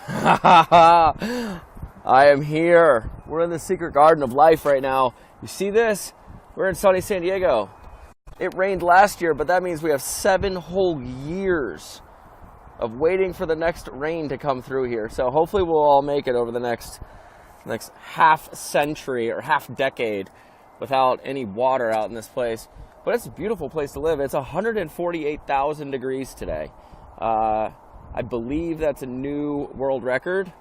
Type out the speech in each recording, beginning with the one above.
I am here. We're in the secret garden of life right now. You see this? We're in sunny San Diego. It rained last year, but that means we have 7 whole years of waiting for the next rain to come through here. So hopefully we'll all make it over the next half century or half decade without any water out in this place. But it's a beautiful place to live. It's 148,000 degrees today. I believe that's a new world record.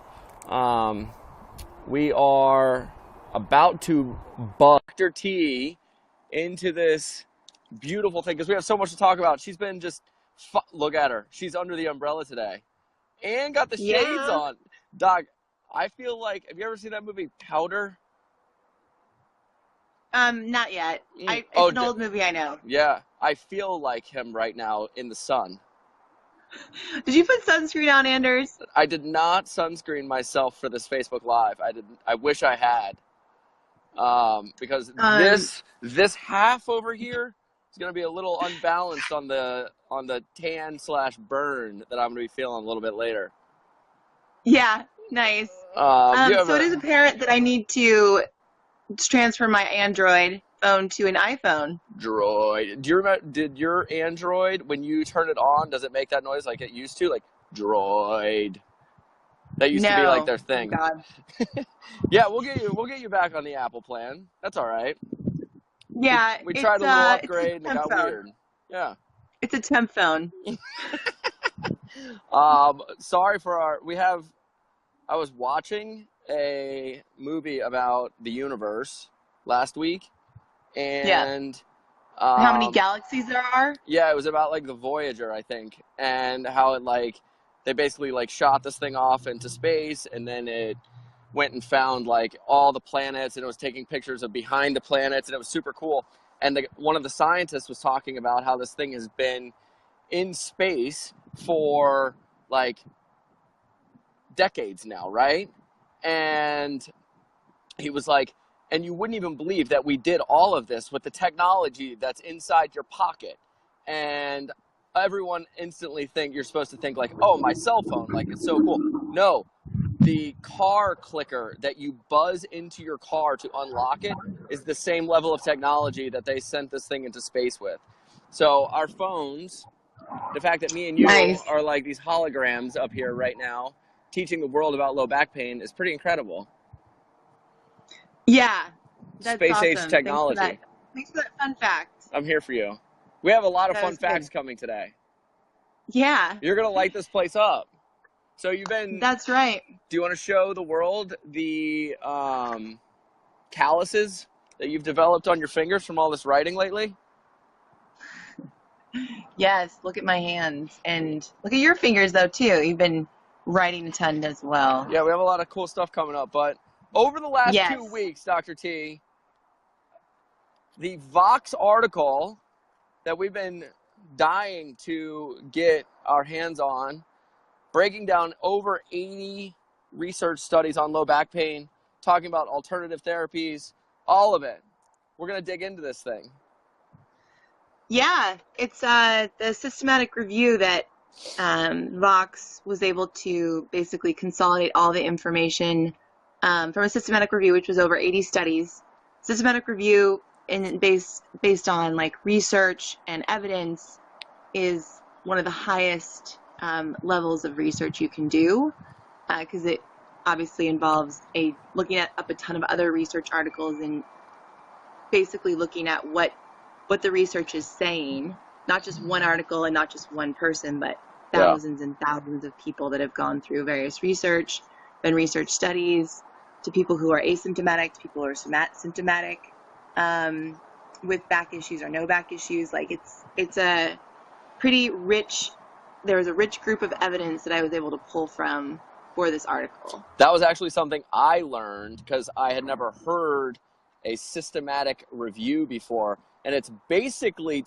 We are about to bug Dr. T into this beautiful thing because we have so much to talk about. She's been just, look at her. She's under the umbrella today and got the shades on. Doc, I feel like, have you ever seen that movie Powder? Not yet. It's an old movie, I know. Yeah, I feel like him right now in the sun. Did you put sunscreen on, Anders? I did not sunscreen myself for this Facebook Live. I wish I had. Because this half over here is going to be a little unbalanced on the tan/burn that I'm going to be feeling a little bit later. Yeah, nice. So it is apparent that I need to transfer my Android phone to an iPhone. Droid. Do you remember, did your Android, when you turn it on, does it make that noise like it used to? Like, droid. That used to be like their thing. Oh God. Yeah, we'll get you back on the Apple plan. That's all right. Yeah. We tried a little upgrade and it got weird. Yeah. It's a temp phone. Sorry for I was watching a movie about the universe last week, and how many galaxies there are? Yeah, it was about like the Voyager, I think, and how it they basically shot this thing off into space, and then it went and found all the planets, and it was taking pictures of behind the planets, and it was super cool. And one of the scientists was talking about how this thing has been in space for decades now, right? And he was like, and you wouldn't even believe that we did all of this with the technology that's inside your pocket. And everyone instantly you're supposed to think oh, my cell phone, it's so cool. No, the car clicker that you buzz into your car to unlock it is the same level of technology that they sent this thing into space with. So our phones, the fact that me and you are like these holograms up here right now, teaching the world about low back pain is pretty incredible. Yeah, that's space-age awesome. Technology. Thanks for that fun fact. I'm here for you. We have a lot of fun facts coming today. Yeah. You're going to light this place up. So That's right. Do you want to show the world the calluses that you've developed on your fingers from all this writing lately? Yes, look at my hands. And look at your fingers, though, too. You've been writing a ton as well. Yeah, we have a lot of cool stuff coming up. But over the last 2 weeks, Dr. T, the Vox article that we've been dying to get our hands on, breaking down over 80 research studies on low back pain, talking about alternative therapies, all of it. We're going to dig into this thing. Yeah, it's the systematic review that Vox was able to basically consolidate all the information from a systematic review, which was over 80 studies. Systematic review based on research and evidence is one of the highest levels of research you can do because it obviously involves looking up a ton of other research articles and basically looking at what the research is saying, not just one article and not just one person, but thousands and thousands of people that have gone through various research, been research studies, to people who are asymptomatic, to people who are symptomatic with back issues or no back issues. It's a pretty rich, there was a rich group of evidence that I was able to pull from for this article. That was actually something I learned because I had never heard a systematic review before. And it's basically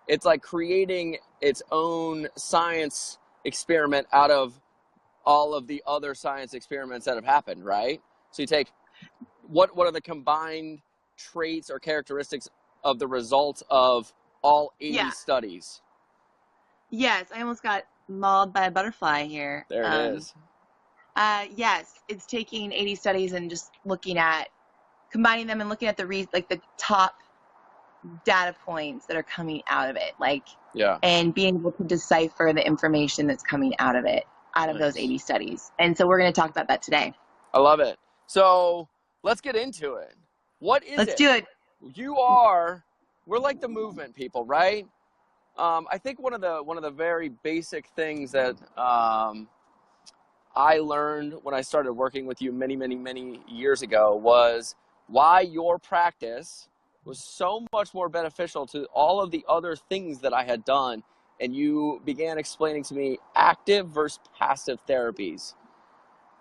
it's like creating its own science experiment out of all of the other science experiments that have happened, right? So you take what are the combined traits or characteristics of the results of all 80 studies? Yes, I almost got mauled by a butterfly here. There it is. Yes, it's taking 80 studies and just looking at combining them and looking at the top data points that are coming out of it, Yeah. and being able to decipher the information that's coming out of it, out of those Nice. 80 studies. And so we're going to talk about that today. I love it. So let's get into it. What is Let's it? do it. We're like the movement people, right? I think one of the very basic things that I learned when I started working with you many, many, many years ago was why your practice was so much more beneficial to all of the other things that I had done. And you began explaining to me active versus passive therapies.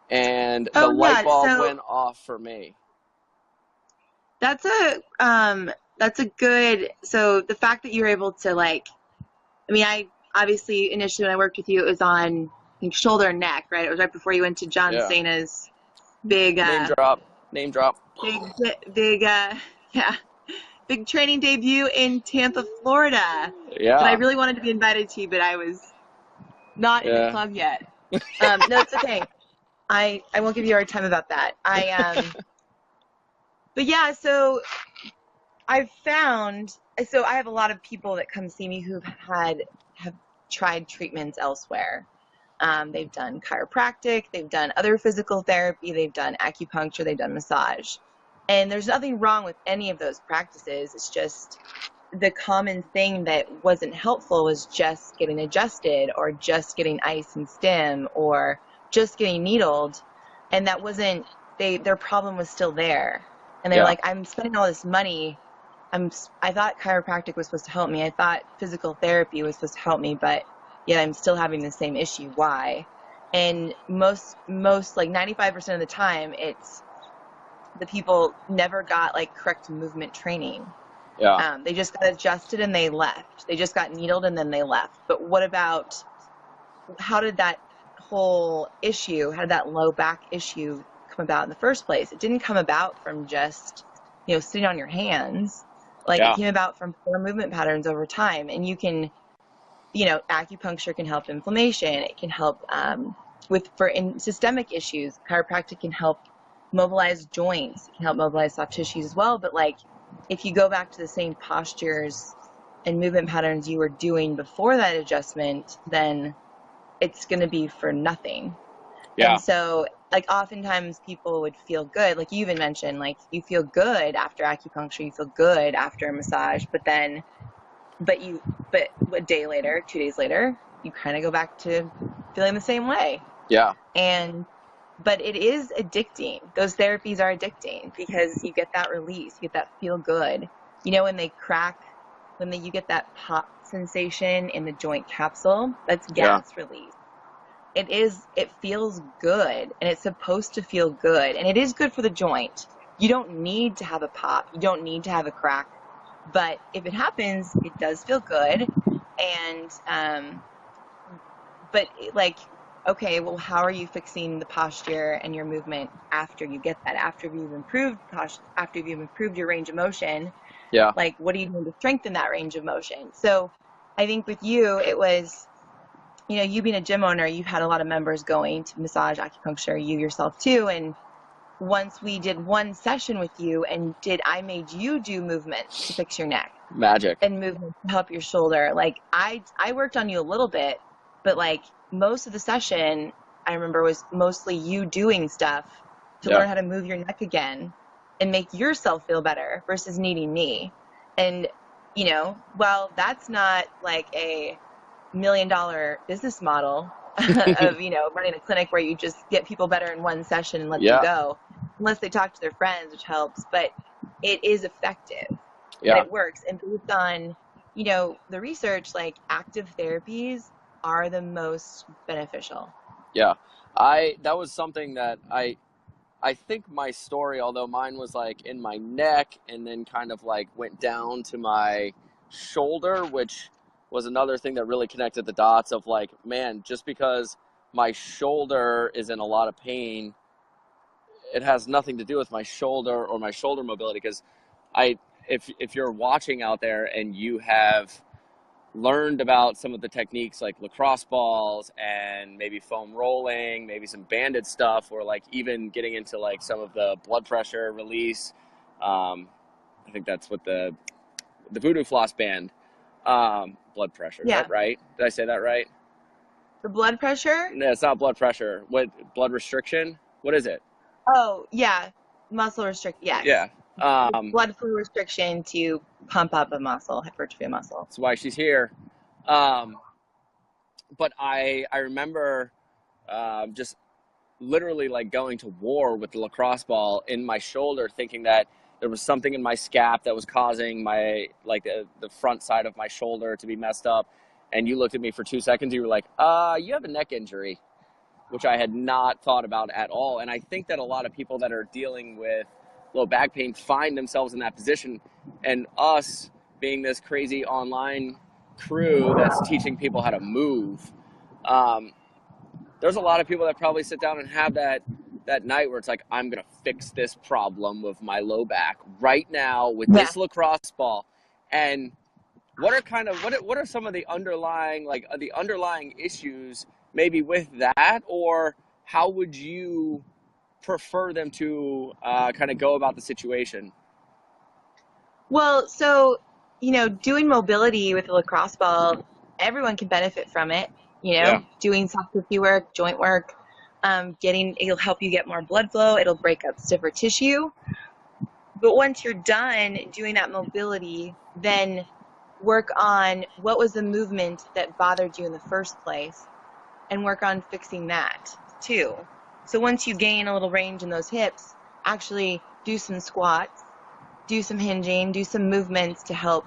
And the Oh light yeah, bulb so went off for me. that's a good, so the fact that you're able to I obviously initially when I worked with you, it was on, I think, shoulder and neck, right? It was right before you went to John Yeah. Cena's big, Name drop. Name drop. big, yeah, big training debut in Tampa, Florida. That I Yeah. really wanted to be invited to, but I was not in the Yeah. club yet. No, it's okay. I won't give you a hard time about that. But yeah, so I've found, so I have a lot of people that come see me have tried treatments elsewhere. They've done chiropractic, they've done other physical therapy, they've done acupuncture, they've done massage. And there's nothing wrong with any of those practices. It's just the common thing that wasn't helpful was just getting adjusted or just getting ice and stim or just getting needled. And that wasn't, their problem was still there. And they're Yeah. like, I'm spending all this money. I thought chiropractic was supposed to help me. I thought physical therapy was supposed to help me, but yet I'm still having the same issue. Why? And most like 95% of the time, it's the people never got correct movement training. Yeah. They just got adjusted and they left. They just got needled and then they left. But what about, how did that whole issue, how did that low back issue come about in the first place? It didn't come about from just, sitting on your hands. Yeah. It came about from poor movement patterns over time. And you can, acupuncture can help inflammation. It can help in systemic issues. Chiropractic can help mobilize joints. It can help mobilize soft tissues as well. But if you go back to the same postures and movement patterns you were doing before that adjustment, then it's going to be for nothing. Yeah. And so, oftentimes people would feel good. Like you even mentioned, you feel good after acupuncture, you feel good after a massage, but a day later, 2 days later, you kind of go back to feeling the same way. Yeah. But it is addicting. Those therapies are addicting because you get that release, you get that feel good. When they crack, you get that pop sensation in the joint capsule, that's gas release. It feels good, and it's supposed to feel good, and it is good for the joint. You don't need to have a pop. You don't need to have a crack. But if it happens, it does feel good. And, okay, well, how are you fixing the posture and your movement after you get that? After you've improved your range of motion, Yeah. What are you doing to strengthen that range of motion? So I think with you, it was, you being a gym owner, you've had a lot of members going to massage, acupuncture, you yourself too. And once we did one session with you I made you do movements to fix your neck. Magic. And movements to help your shoulder. I worked on you a little bit, but most of the session I remember was mostly you doing stuff to learn how to move your neck again and make yourself feel better versus needing me. And, while that's not a $1 million business model of, running a clinic where you just get people better in one session and let them go, unless they talk to their friends, which helps, but it is effective. And it works. And based on, the research, active therapies are the most beneficial. Yeah. That was something that I think my story, although mine was in my neck and then kind of went down to my shoulder, which was another thing that really connected the dots of man, just because my shoulder is in a lot of pain, it has nothing to do with my shoulder or my shoulder mobility. Because if you're watching out there and you have learned about some of the techniques like lacrosse balls and maybe foam rolling, maybe some banded stuff, or like even getting into like some of the blood pressure release. I think that's what the voodoo floss band, blood pressure. Is Yeah. that right? Did I say that right? The blood pressure? No, it's not blood pressure. What, blood restriction? What is it? Oh, yeah. Muscle restrict. Yes. Yeah. Blood flow restriction to pump up a muscle, hypertrophy muscle. That's why she's here. But I remember just literally like going to war with the lacrosse ball in my shoulder, thinking that there was something in my scap that was causing my, like the front side of my shoulder to be messed up. And you looked at me for 2 seconds. You were like, you have a neck injury, which I had not thought about at all. And I think that a lot of people that are dealing with low back pain find themselves in that position. And us being this crazy online crew that's teaching people how to move, there's a lot of people that probably sit down and have that night where it's like, I'm going to fix this problem with my low back right now with this lacrosse ball. And what are some of the underlying issues maybe with that, or how would you prefer them to kind of go about the situation? Well, so, doing mobility with a lacrosse ball, everyone can benefit from it, doing soft tissue work, joint work, it'll help you get more blood flow. It'll break up stiffer tissue. But once you're done doing that mobility, then work on what was the movement that bothered you in the first place, and work on fixing that too. So once you gain a little range in those hips, actually do some squats, do some hinging, do some movements to help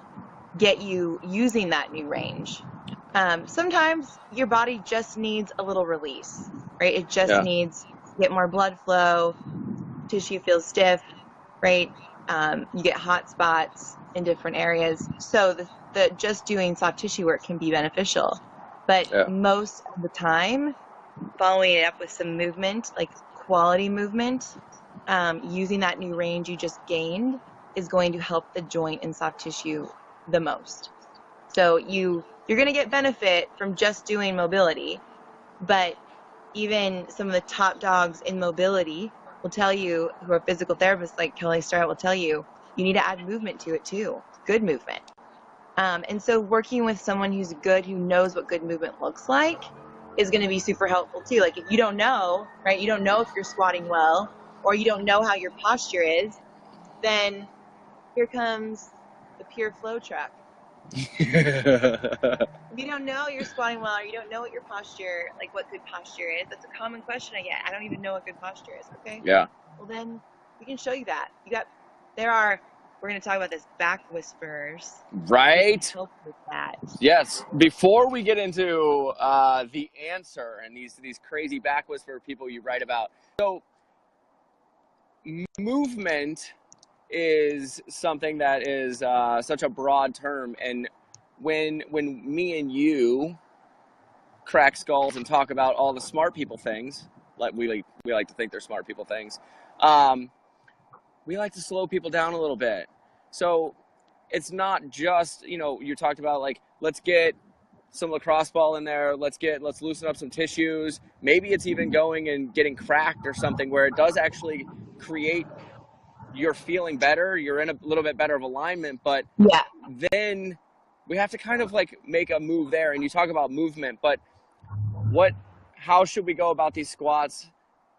get you using that new range. Sometimes your body just needs a little release, right? It just needs to get more blood flow, tissue feels stiff, right? You get hot spots in different areas. So the just doing soft tissue work can be beneficial. But most of the time, following it up with some movement, like quality movement, using that new range you just gained is going to help the joint and soft tissue the most. So you're going to get benefit from just doing mobility, but even some of the top dogs in mobility will tell you, who are physical therapists like Kelly Starrett will tell you, you need to add movement to it too, good movement. And so working with someone who's good, who knows what good movement looks like, is going to be super helpful too. Like if you don't know, right, you don't know if you're squatting well, or you don't know how your posture is, then here comes the pure flow truck. If you don't know you're squatting well, or you don't know what your posture, like what good posture is, that's a common question I get. I don't even know what good posture is. Okay. Yeah. Well, then we can show you that. We're going to talk about this, back whisperers. Right. Help with that. Yes. Before we get into the answer and these crazy back whisper people you write about, so movement is something that is such a broad term, and when me and you crack skulls and talk about all the smart people things, like we like to think they're smart people things, we like to slow people down a little bit. So it's not just, you talked about like, let's get some lacrosse ball in there, let's loosen up some tissues. Maybe it's even going and getting cracked or something where it does actually create, you're feeling better, you're in a little bit better of alignment, but then we have to kind of like make a move there. And you talk about movement, but how should we go about these squats?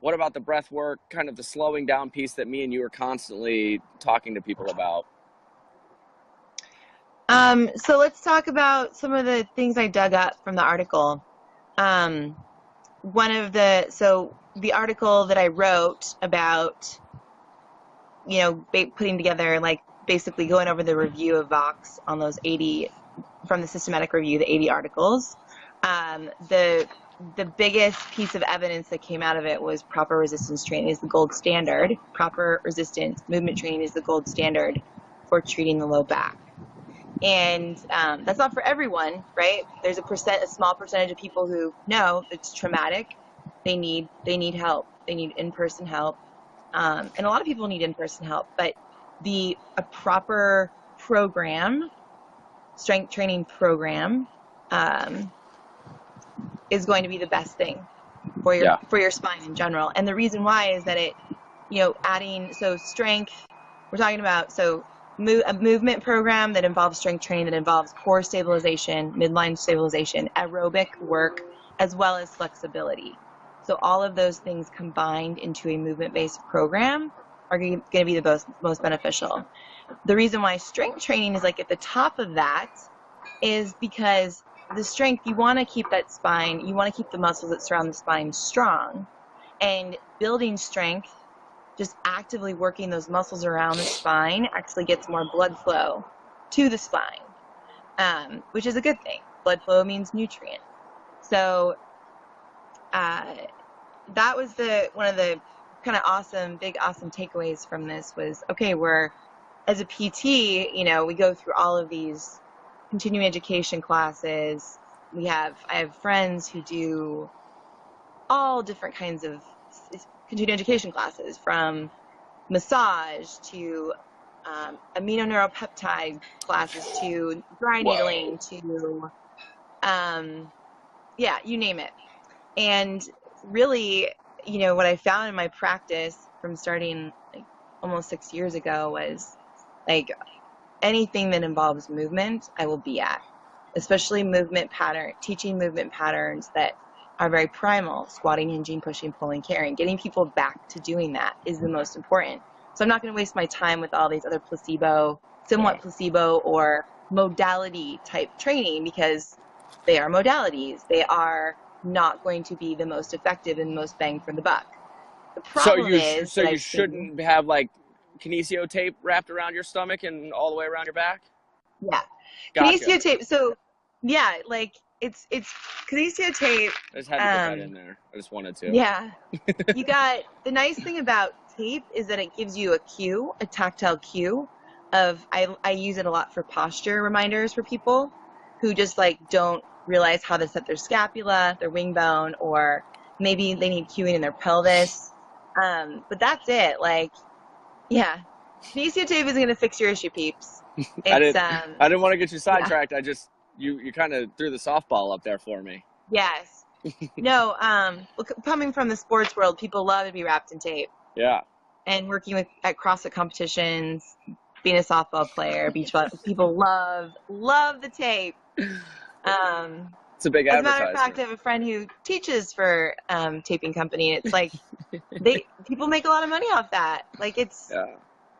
What about the breath work, kind of the slowing down piece that me and you are constantly talking to people about? So let's talk about some of the things I dug up from the article. The article that I wrote about, putting together, like basically going over the review of Vox on those 80, from the systematic review, the 80 articles. The biggest piece of evidence that came out of it was proper resistance training is the gold standard. Proper resistance movement training is the gold standard for treating the low back. And that's not for everyone, right? There's a small percentage of people who know it's traumatic. They need help. They need in-person help. And a lot of people need in-person help, but a proper program strength training program is going to be the best thing for your spine in general. And the reason why is that it, adding, so strength, we're talking about, so a movement program that involves strength training, that involves core stabilization, midline stabilization, aerobic work, as well as flexibility. So all of those things combined into a movement-based program are going to be the most beneficial. The reason why strength training is like at the top of that is because the strength, you want to keep that spine, you want to keep the muscles that surround the spine strong. And building strength, just actively working those muscles around the spine, actually gets more blood flow to the spine, which is a good thing. Blood flow means nutrient. So that was one of the kind of big awesome takeaways from this was, okay, as a PT, we go through all of these continuing education classes. I have friends who do all different kinds of continuing education classes, from massage to aminoneuropeptide classes to dry needling to, you name it. And really, what I found in my practice from starting like almost 6 years ago was like anything that involves movement, I will be at, especially teaching movement patterns that are very primal: squatting, hinging, pushing, pulling, carrying. Getting people back to doing that is the most important. So I'm not going to waste my time with all these other somewhat placebo or modality type training, because they are modalities. They are not going to be the most effective and most bang for the buck. The problem is you shouldn't have like kinesio tape wrapped around your stomach and all the way around your back? Yeah. Gotcha. Kinesio tape. So yeah, like it's kinesio tape. I just had to get that in there. I just wanted to. Yeah. The nice thing about tape is that it gives you a tactile cue of, I use it a lot for posture reminders for people who just like don't realize how to set their scapula, their wing bone, or maybe they need cueing in their pelvis. But that's it. Like, yeah, kinesio tape isn't going to fix your issue, peeps. I didn't want to get you sidetracked. Yeah. You kind of threw the softball up there for me. Yes. No, coming from the sports world, people love to be wrapped in tape. Yeah. And working at CrossFit competitions, being a softball player, beach volleyball, people love the tape. It's a big advertisement. As a matter of fact, I have a friend who teaches for taping company, and it's like people make a lot of money off that. Like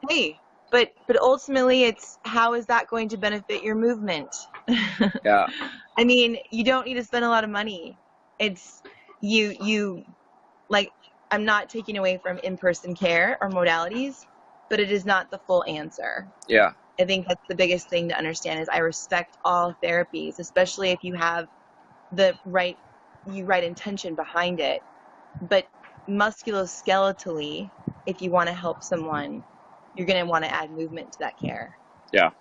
hey, but ultimately, it's how is that going to benefit your movement? Yeah. I mean, you don't need to spend a lot of money. It's you like, I'm not taking away from in-person care or modalities, but it is not the full answer. Yeah. I think that's the biggest thing to understand is I respect all therapies, especially if you have the right intention behind it. But musculoskeletally, if you want to help someone, you're going to want to add movement to that care. Yeah.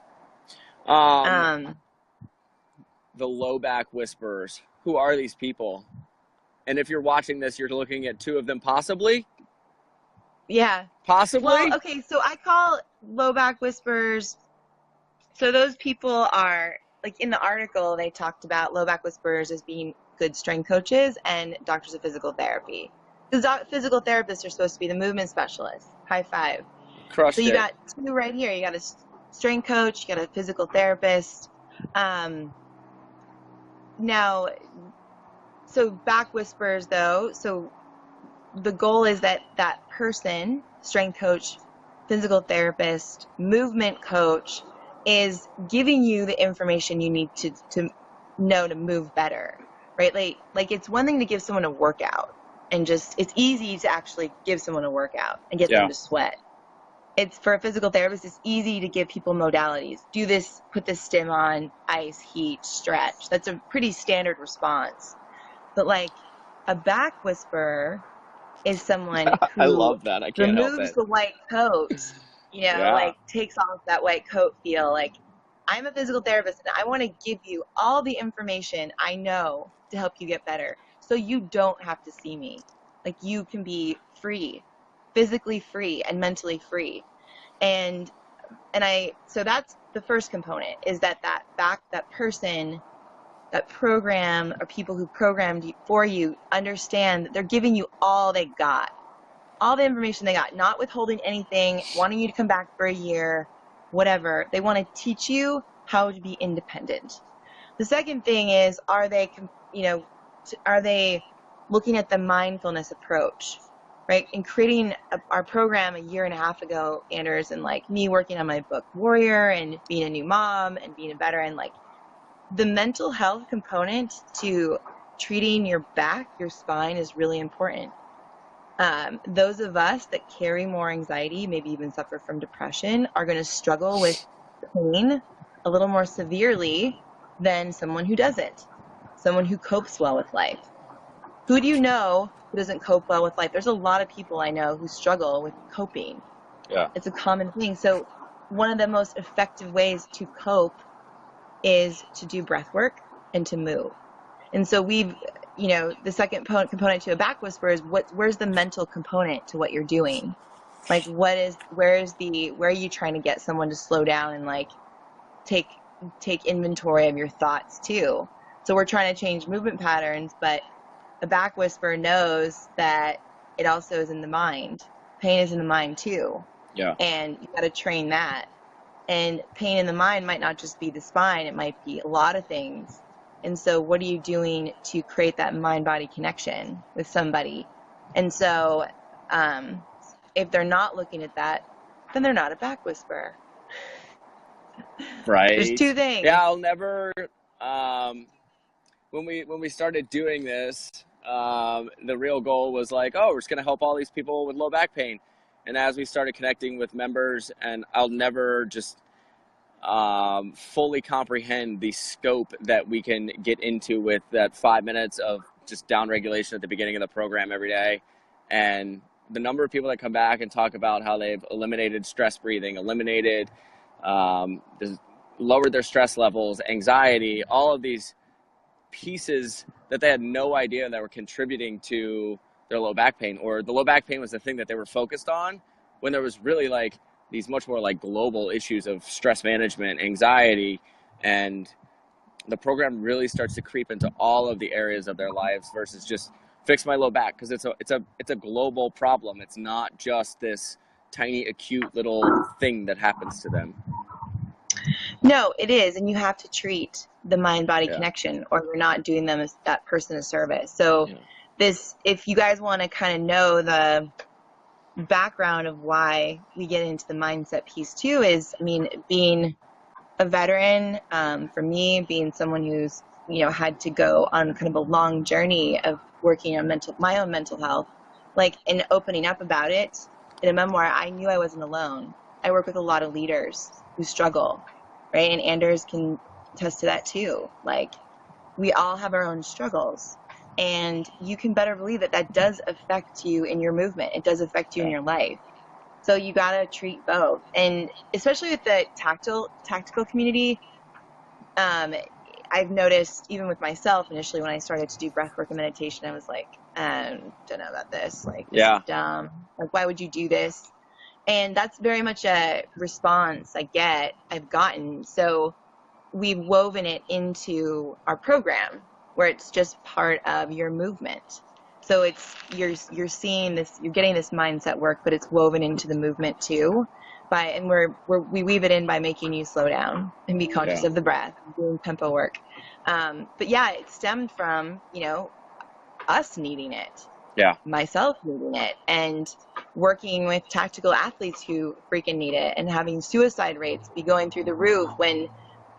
The low back whisperers. Who are these people? And if you're watching this, you're looking at two of them possibly? Yeah. Possibly? Well, okay, so I call low back whisperers, so those people are, like in the article, they talked about low back whisperers as being good strength coaches and doctors of physical therapy. Because physical therapists are supposed to be the movement specialists. High five. Crushed it. So you got two right here. You got a strength coach, you got a physical therapist. Now, so back whispers though, so the goal is that that person, strength coach, physical therapist, movement coach, is giving you the information you need to know to move better, right? Like it's one thing to give someone a workout and just, it's easy to actually give someone a workout and get them to sweat. It's for a physical therapist, it's easy to give people modalities. Do this, put this stim on, ice, heat, stretch. That's a pretty standard response. But like a back whisperer is someone who I love that. I can't help removes it. the white coat, like takes off that white coat feel. Like, I'm a physical therapist and I want to give you all the information I know to help you get better. So you don't have to see me. Like, you can be free, physically free and mentally free. So that's the first component, is that person, that program, or people who programmed for you, understand that they're giving you all they got, all the information they got, not withholding anything, wanting you to come back for a year, whatever. They want to teach you how to be independent. The second thing is, are they looking at the mindfulness approach, right? In creating our program a year and a half ago, Anders, and like me working on my book Warrior and being a new mom and being a veteran, like the mental health component to treating your back, your spine, is really important. Those of us that carry more anxiety, maybe even suffer from depression, are going to struggle with pain a little more severely than someone who doesn't, someone who copes well with life. Who do you know who doesn't cope well with life? There's a lot of people I know who struggle with coping. Yeah. It's a common thing. So one of the most effective ways to cope is to do breath work and to move. And so we've, the second component to a back whisper is where's the mental component to what you're doing? Like, where are you trying to get someone to slow down and like take inventory of your thoughts too? So we're trying to change movement patterns, but a back whisper knows that it also is in the mind. Pain is in the mind too. Yeah. And you got to train that. And pain in the mind might not just be the spine, it might be a lot of things. And so what are you doing to create that mind-body connection with somebody? And so if they're not looking at that, then they're not a back whisperer. Right. There's two things. Yeah, I'll never, when we started doing this, the real goal was like, oh, we're just going to help all these people with low back pain. And as we started connecting with members, and I'll never just fully comprehend the scope that we can get into with that 5 minutes of just down regulation at the beginning of the program every day. And the number of people that come back and talk about how they've eliminated stress breathing, lowered their stress levels, anxiety, all of these pieces that they had no idea that were contributing to their low back pain, or the low back pain was the thing that they were focused on, when there was really like these much more like global issues of stress management, anxiety, and the program really starts to creep into all of the areas of their lives versus just fix my low back, because it's a global problem. It's not just this tiny acute little thing that happens to them. No, it is, and you have to treat the mind-body connection, or you're not doing them as that person a service. So if you guys want to kind of know the background of why we get into the mindset piece too, is, I mean, being a veteran, for me, being someone who's, had to go on kind of a long journey of working on my own mental health, like, and opening up about it in a memoir, I knew I wasn't alone. I work with a lot of leaders who struggle, right? And Anders can attest to that too. Like, we all have our own struggles, and you can better believe that does affect you in your movement. It does affect you in your life. So you got to treat both. And especially with the tactical community, I've noticed, even with myself initially, when I started to do breathwork and meditation, I was like, don't know about this. Like, this is dumb. Like, why would you do this? And that's very much a response I've gotten. So we've woven it into our program, where it's just part of your movement. So it's you're seeing this, you're getting this mindset work, but it's woven into the movement too. And we weave it in by making you slow down and be conscious of the breath, doing tempo work. But yeah, it stemmed from us needing it. Yeah. Myself needing it, and working with tactical athletes who freaking need it, and having suicide rates be going through the roof when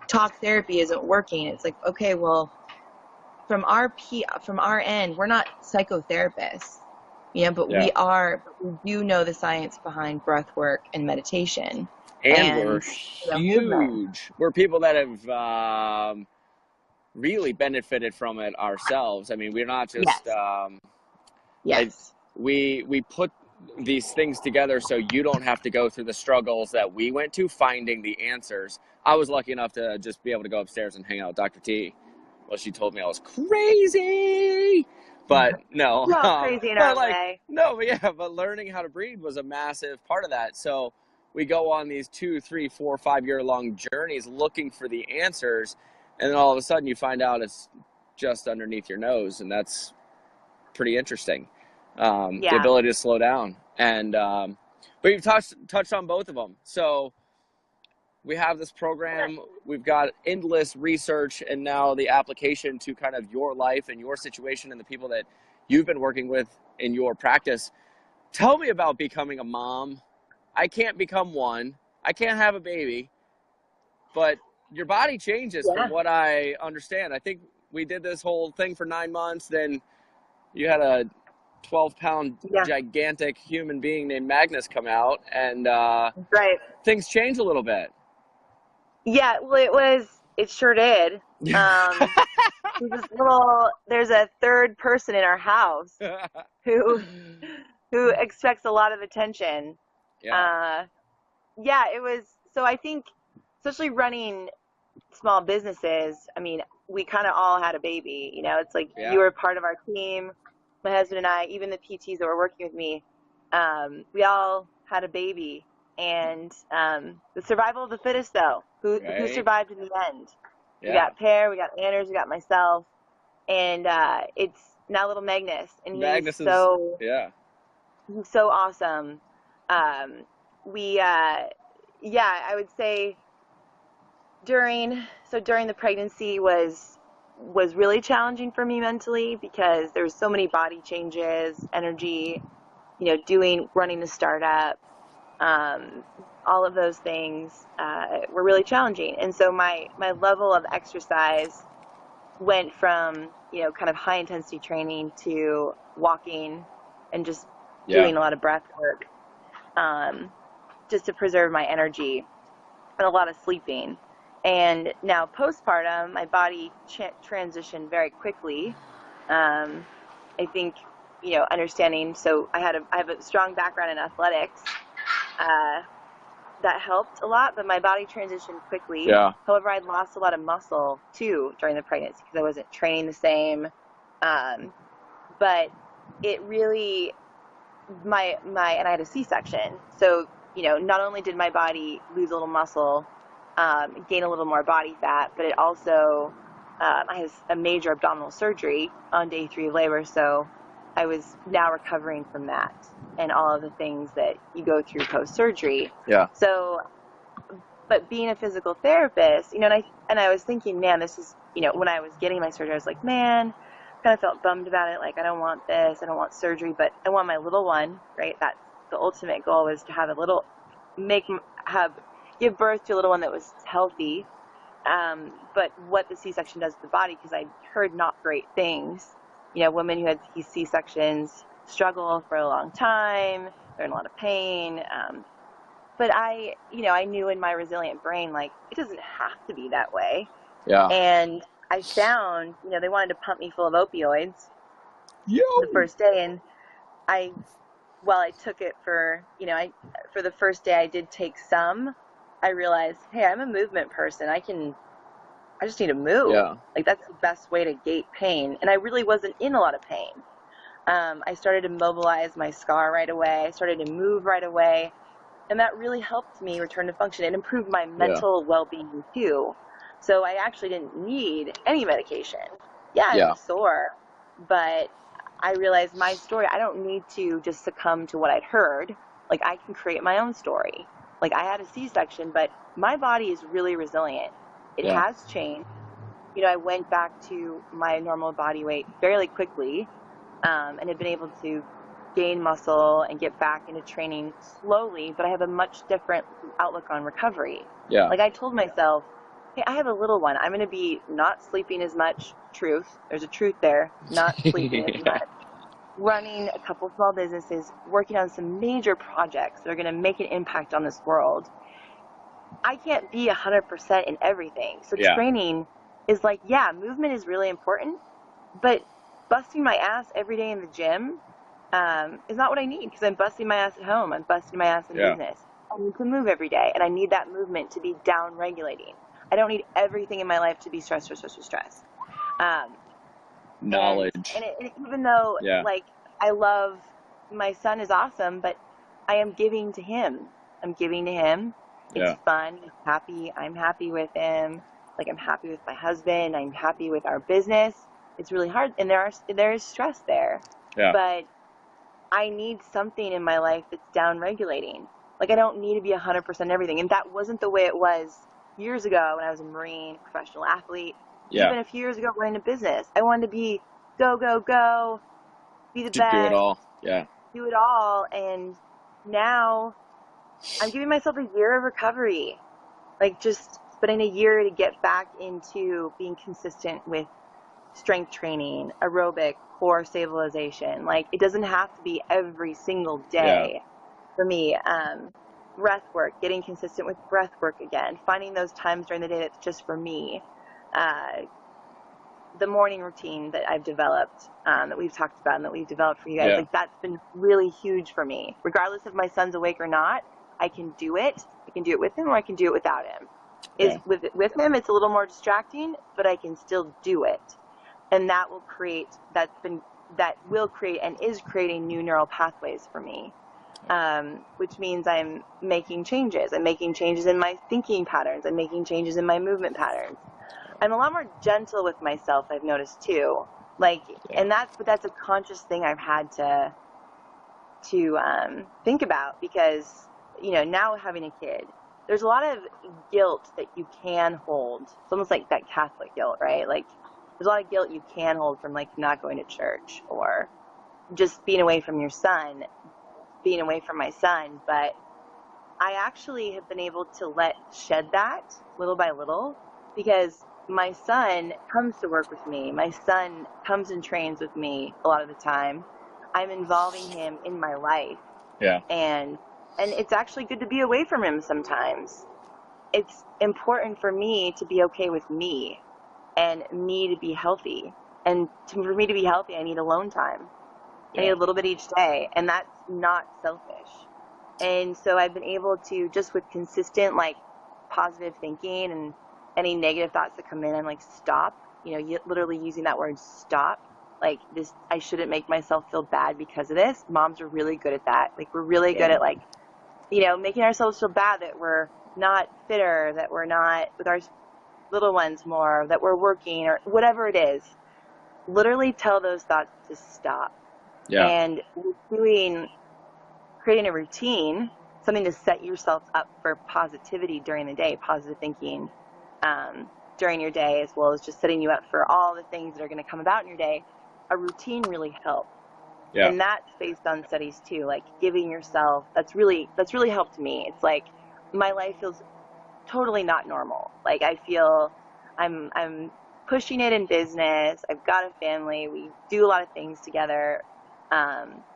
talk therapy isn't working. It's like, okay, well, from our end, we're not psychotherapists, but we do know the science behind breath work and meditation. And we're huge. We're people that have really benefited from it ourselves. I mean, we're not just we put these things together so you don't have to go through the struggles that we went to finding the answers. I was lucky enough to just be able to go upstairs and hang out with Dr. T. Well, she told me I was crazy, but no. Not crazy in our way. No, but learning how to breathe was a massive part of that. So we go on these 2, 3, 4, 5 year long journeys looking for the answers, and then all of a sudden you find out it's just underneath your nose, and that's pretty interesting. The Yeah. ability to slow down, and but you've touched on both of them. So we have this program, we've got endless research, and now the application to kind of your life and your situation and the people that you've been working with in your practice. Tell me about becoming a mom. I can't become one. I can't have a baby, but your body changes from Yeah. what I understand. I think we did this whole thing for 9 months. Then you had a 12-pound Yeah. gigantic human being named Magnus come out, and Right. things change a little bit. Yeah. Well, it sure did. There's a third person in our house who expects a lot of attention. Yeah. Yeah, it was, so I think, especially running small businesses, I mean, we kind of all had a baby, it's like Yeah. you were part of our team, my husband and I, even the PTs that were working with me, we all had a baby, and the survival of the fittest, though, who Right. survived in the end. Yeah. We got Pear, we got Anders, we got myself, and it's now little Magnus, and Magnus he's is so awesome. I would say during the pregnancy was really challenging for me mentally, because there was so many body changes, energy, running a startup, all of those things were really challenging. And so my level of exercise went from, kind of high intensity training to walking and just doing a lot of breath work, just to preserve my energy, and a lot of sleeping. And now postpartum, my body transitioned very quickly. I think, understanding, so I have a strong background in athletics, that helped a lot, but my body transitioned quickly. Yeah. However, I'd lost a lot of muscle too during the pregnancy, because I wasn't training the same. But it really, and I had a C-section. So, not only did my body lose a little muscle, gain a little more body fat, but it also, I had a major abdominal surgery on day 3 of labor. So I was now recovering from that and all of the things that you go through post-surgery. Yeah. So, but being a physical therapist, and I was thinking, man, this is, when I was getting my surgery, I was like, man, kind of felt bummed about it. Like, I don't want this, I don't want surgery, but I want my little one, right? That's the ultimate goal, was to have give birth to a little one that was healthy. But what the C-section does to the body, because I heard not great things. Women who had C-sections struggle for a long time, they're in a lot of pain. But I knew in my resilient brain, like, it doesn't have to be that way. Yeah. And I found, they wanted to pump me full of opioids the first day. And while I took it for the first day I did take some, I realized, hey, I'm a movement person. I just need to move. Yeah. Like, that's the best way to gate pain. And I really wasn't in a lot of pain. I started to mobilize my scar right away. I started to move right away. And that really helped me return to function. It improved my mental well-being too. So I actually didn't need any medication. Yeah, I was sore, but I realized my story, I don't need to just succumb to what I'd heard. Like, I can create my own story. Like, I had a C-section, but my body is really resilient. It has changed. I went back to my normal body weight fairly quickly, and have been able to gain muscle and get back into training slowly, but I have a much different outlook on recovery. Yeah. Like, I told myself, hey, I have a little one. I'm going to be not sleeping as much. Truth. There's a truth there. Not sleeping as much. Running a couple small businesses, working on some major projects that are going to make an impact on this world. I can't be 100% in everything. So training is like, movement is really important, but busting my ass every day in the gym is not what I need, because I'm busting my ass at home. I'm busting my ass in business. I need to move every day, and I need that movement to be down regulating. I don't need everything in my life to be stress. Knowledge. And even though, like, I love, my son is awesome, but I am giving to him. I'm giving to him. It's Yeah. fun. He's happy. I'm happy with him. Like, I'm happy with my husband. I'm happy with our business. It's really hard, and there is stress there. Yeah. But I need something in my life that's down regulating. Like, I don't need to be 100% everything. And that wasn't the way it was years ago when I was a Marine, professional athlete. Yeah. Even a few years ago running a business, I wanted to be go, go, go, be the To do it best, all. Yeah. do it all. And now I'm giving myself a year of recovery, like just spending a year to get back into being consistent with strength training, aerobic, core stabilization. Like, it doesn't have to be every single day for me. Breath work, getting consistent with breath work again, finding those times during the day that's just for me. The morning routine that I've developed, that we've talked about and that we've developed for you guys, like, that's been really huge for me. Regardless if my son's awake or not, I can do it. I can do it with him, or I can do it without him. With him, it's a little more distracting, but I can still do it. And that will create and is creating new neural pathways for me, which means I'm making changes. I'm making changes in my thinking patterns. I'm making changes in my movement patterns. I'm a lot more gentle with myself, I've noticed too. Like, and that's a conscious thing I've had to think about, because, you know, now having a kid, there's a lot of guilt that you can hold. It's almost like that Catholic guilt, right? Like, there's a lot of guilt you can hold from, like, not going to church or just being away from your son, being away from my son. But I actually have been able to shed that little by little, because my son comes to work with me. My son comes and trains with me a lot of the time. I'm involving him in my life. Yeah. And it's actually good to be away from him sometimes. It's important for me to be okay with me and me to be healthy. And for me to be healthy, I need alone time. I need a little bit each day, and that's not selfish. And so I've been able to, just with consistent, like, positive thinking and any negative thoughts that come in, I'm like, stop. You know, literally using that word, stop. Like, this, I shouldn't make myself feel bad because of this. Moms are really good at that. Like, we're really good at, like, you know, making ourselves feel bad that we're not fitter, that we're not with our little ones more, that we're working, or whatever it is. Literally tell those thoughts to stop. Yeah. And creating a routine, something to set yourself up for positivity during the day, positive thinking during your day, as well as just setting you up for all the things that are going to come about in your day. A routine really helps. Yeah. And that's based on studies too, like giving yourself, that's really helped me. It's like my life feels totally not normal. Like, I feel I'm pushing it in business. I've got a family. We do a lot of things together.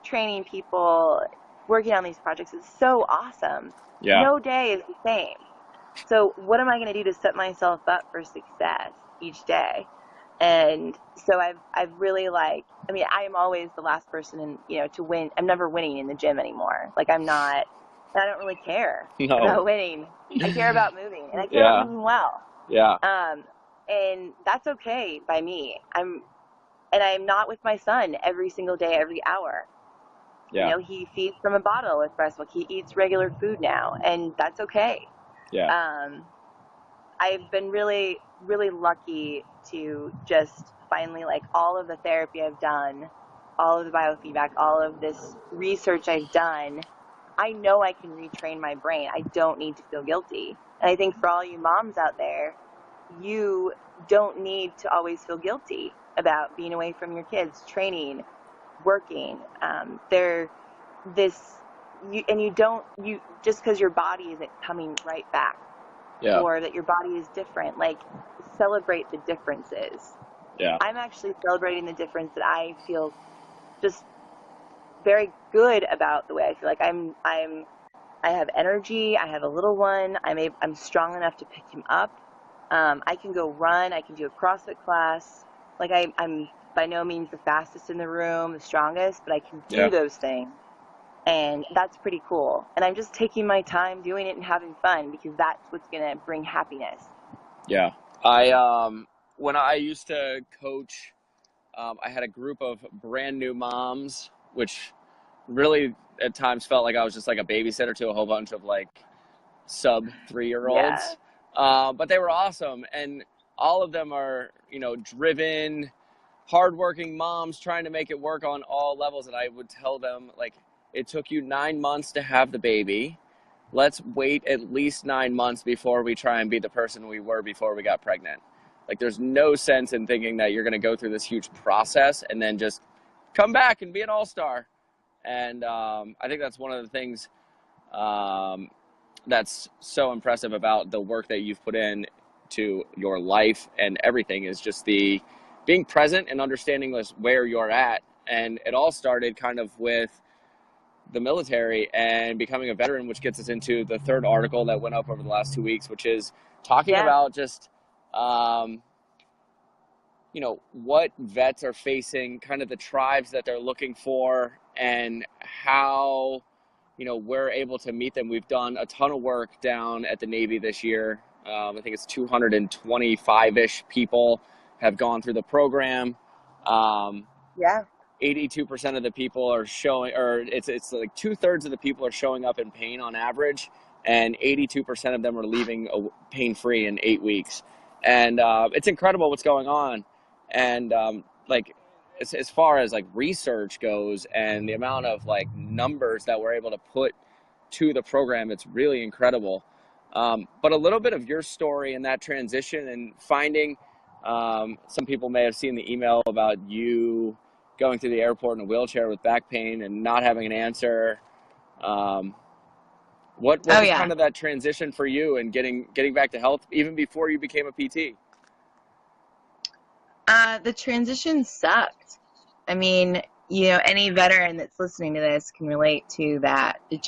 Training people, working on these projects is so awesome. Yeah. No day is the same. So what am I going to do to set myself up for success each day? And so I've really, like, I mean, I am always the last person to win. I'm never winning in the gym anymore. Like, I don't really care about winning. I care about moving, and I care about moving well. Yeah. And that's okay by me. I'm not with my son every single day, every hour. Yeah. You know, he feeds from a bottle with breast milk. He eats regular food now, and that's okay. Yeah. I've been really, really lucky to just finally, like, all of the therapy I've done, all of the biofeedback, all of this research I've done, I know I can retrain my brain. I don't need to feel guilty. And I think for all you moms out there, you don't need to always feel guilty about being away from your kids, training, working. Just because your body isn't coming right back, or that your body is different, like, celebrate the differences. Yeah. I'm actually celebrating the difference that I feel just very good about the way I feel. Like, I have energy. I have a little one. I'm strong enough to pick him up. I can go run. I can do a CrossFit class. Like, I'm by no means the fastest in the room, the strongest, but I can do those things. And that's pretty cool. And I'm just taking my time doing it and having fun, because that's what's going to bring happiness. Yeah. When I used to coach, I had a group of brand new moms, which really at times felt like I was just like a babysitter to a whole bunch of like sub 3-year-olds. Yeah. But they were awesome. And all of them are, you know, driven, hardworking moms trying to make it work on all levels. And I would tell them, like, it took you 9 months to have the baby. Let's wait at least 9 months before we try and be the person we were before we got pregnant. Like, there's no sense in thinking that you're going to go through this huge process and then just come back and be an all-star. And I think that's one of the things that's so impressive about the work that you've put in to your life and everything, is just the being present and understanding where you're at. And it all started kind of with the military and becoming a veteran, which gets us into the third article that went up over the last 2 weeks, which is talking about just, you know, what vets are facing, kind of the tribes that they're looking for, and how, you know, we're able to meet them. We've done a ton of work down at the Navy this year. I think it's 225-ish people have gone through the program. 82% of the people are showing, or it's like 2/3 of the people are showing up in pain on average, and 82% of them are leaving pain-free in 8 weeks. And it's incredible what's going on. And like, as far as like research goes and the amount of like numbers that we're able to put to the program, it's really incredible. But a little bit of your story and that transition, and finding, some people may have seen the email about you going through the airport in a wheelchair with back pain and not having an answer. What was kind of that transition for you and getting back to health even before you became a PT? The transition sucked. I mean, you know, any veteran that's listening to this can relate to that. It's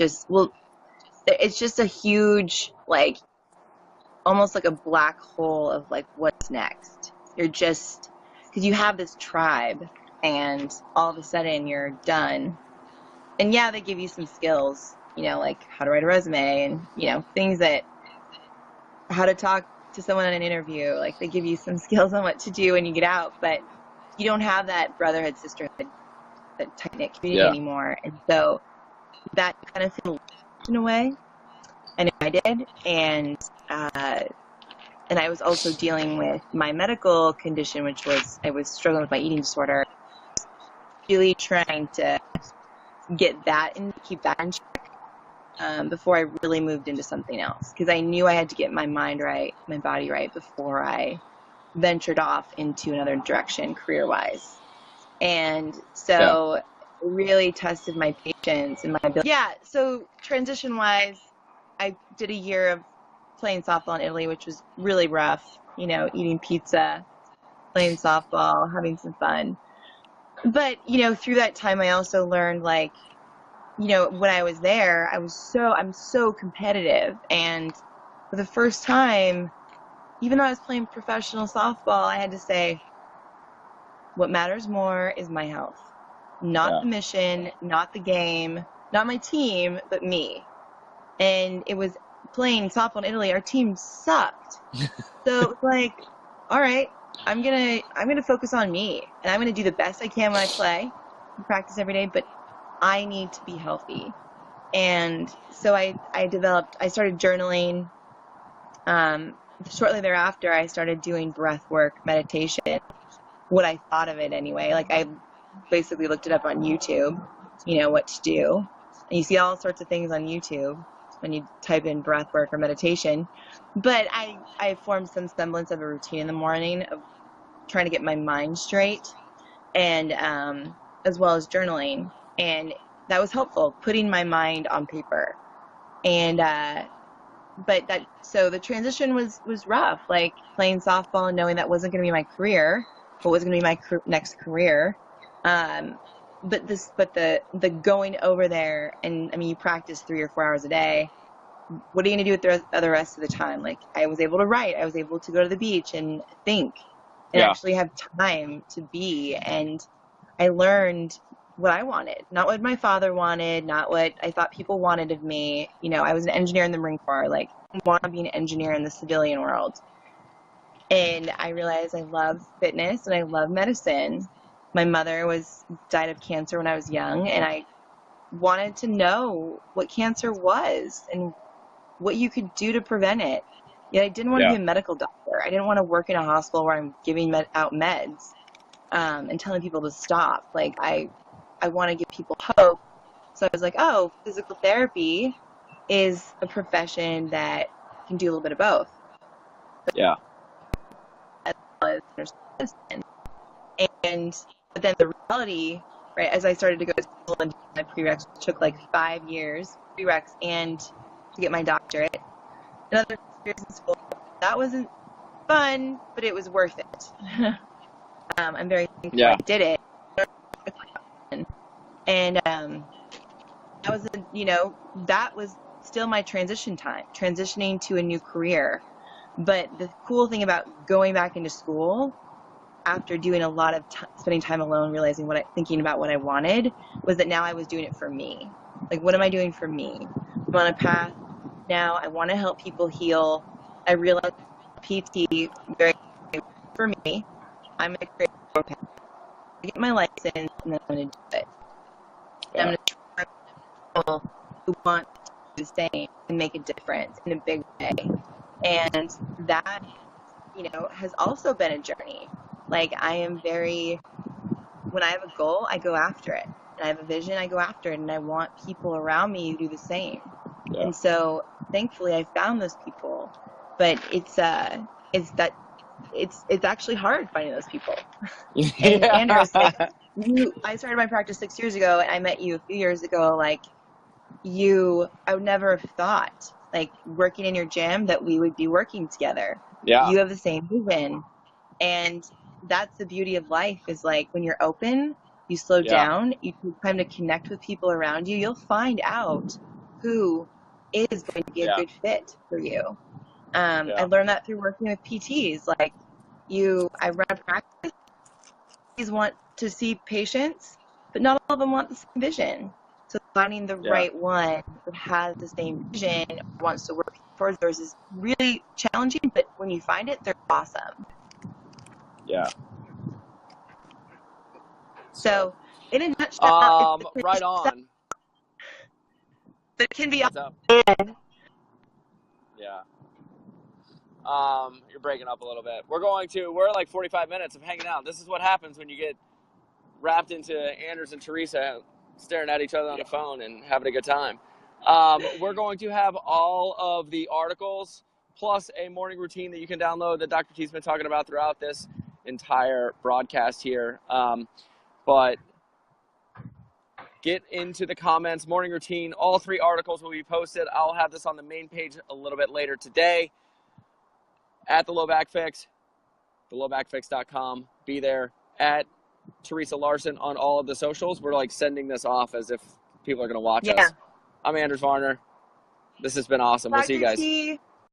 just a huge, like, almost like a black hole of like, what's next? You're just, because you have this tribe, and all of a sudden you're done. And yeah, they give you some skills, you know, like how to write a resume, and, you know, things that, how to talk to someone in an interview. Like, they give you some skills on what to do when you get out, but you don't have that brotherhood, sisterhood, that tight-knit community anymore. And so that kind of thing in a way. And I did. And I was also dealing with my medical condition, which was, I was struggling with my eating disorder, really trying to get that and keep that in check before I really moved into something else, because I knew I had to get my mind right, my body right, before I ventured off into another direction career-wise. And so it really tested my patience and my ability. Yeah, so transition-wise, I did a year of playing softball in Italy, which was really rough, you know, eating pizza, playing softball, having some fun. But, you know, through that time, I also learned, like, you know, when I was there, I'm so competitive. And for the first time, even though I was playing professional softball, I had to say, what matters more is my health. Not the mission, not the game, not my team, but me. And it was playing softball in Italy. Our team sucked. So it's like, all right, I'm gonna focus on me, and I'm gonna do the best I can when I play and practice every day, but I need to be healthy. And so I started journaling. Shortly thereafter, I started doing breath work, meditation, what I thought of it anyway. Like, I basically looked it up on YouTube, you know, what to do. And you see all sorts of things on YouTube when you type in breath work or meditation. But I formed some semblance of a routine in the morning of trying to get my mind straight, and as well as journaling. And that was helpful, putting my mind on paper. And so the transition was rough, like playing softball and knowing that wasn't going to be my career, but was going to be my next career. But the going over there, and I mean, you practice 3 or 4 hours a day. What are you going to do with the rest of the time? Like, I was able to write. I was able to go to the beach and think and actually have time to be. And I learned what I wanted, not what my father wanted, not what I thought people wanted of me. You know, I was an engineer in the Marine Corps. Like, I want to be an engineer in the civilian world. And I realized I love fitness and I love medicine. My mother died of cancer when I was young, and I wanted to know what cancer was and what you could do to prevent it. Yet I didn't want to be a medical doctor. I didn't want to work in a hospital where I'm giving out meds and telling people to stop. Like, I want to give people hope. So I was like, oh, physical therapy is a profession that can do a little bit of both. Yeah. As well as medicine. But then the reality, right, as I started to go to school and do my prereqs, which took like 5 years, prereqs and to get my doctorate. Another years in school. That wasn't fun, but it was worth it. I'm very thankful I did it. And that was, that was still my transition time, transitioning to a new career. But the cool thing about going back into school after doing a lot of spending time alone, realizing thinking about what I wanted, was that now I was doing it for me. Like, what am I doing for me? I'm on a path now. I want to help people heal. I realize PT very for me. I'm going to create a path. I get my license, and then I'm going to do it. Yeah. I'm going to try people who want to do the same and make a difference in a big way. And that, has also been a journey. Like, I am when I have a goal, I go after it. And I have a vision, I go after it. And I want people around me to do the same. Yeah. And so, thankfully, I found those people. But it's actually hard finding those people. And Anders, I started my practice 6 years ago, and I met you a few years ago. Like, I would never have thought, like, working in your gym, that we would be working together. Yeah. You have the same vision. And that's the beauty of life, is like, when you're open, you slow down, you take time to connect with people around you, you'll find out who is going to be a good fit for you. I learned that through working with PTs. Like, I run a practice. PTs want to see patients, but not all of them want the same vision. So finding the right one that has the same vision, wants to work towards yours, is really challenging. But when you find it, they're awesome. Yeah. So, in a nutshell, right on. But it can be What's up? Yeah. You're breaking up a little bit. We're like 45 minutes of hanging out. This is what happens when you get wrapped into Anders and Theresa staring at each other on the phone and having a good time. We're going to have all of the articles plus a morning routine that you can download that Dr. T's been talking about throughout this entire broadcast here. But get into the comments, morning routine. All 3 articles will be posted. I'll have this on the main page a little bit later today at The Low Back Fix, thelowbackfix.com. Be there at Theresa Larson on all of the socials. We're like sending this off as if people are going to watch us. I'm Anders Varner. This has been awesome. We'll see you guys.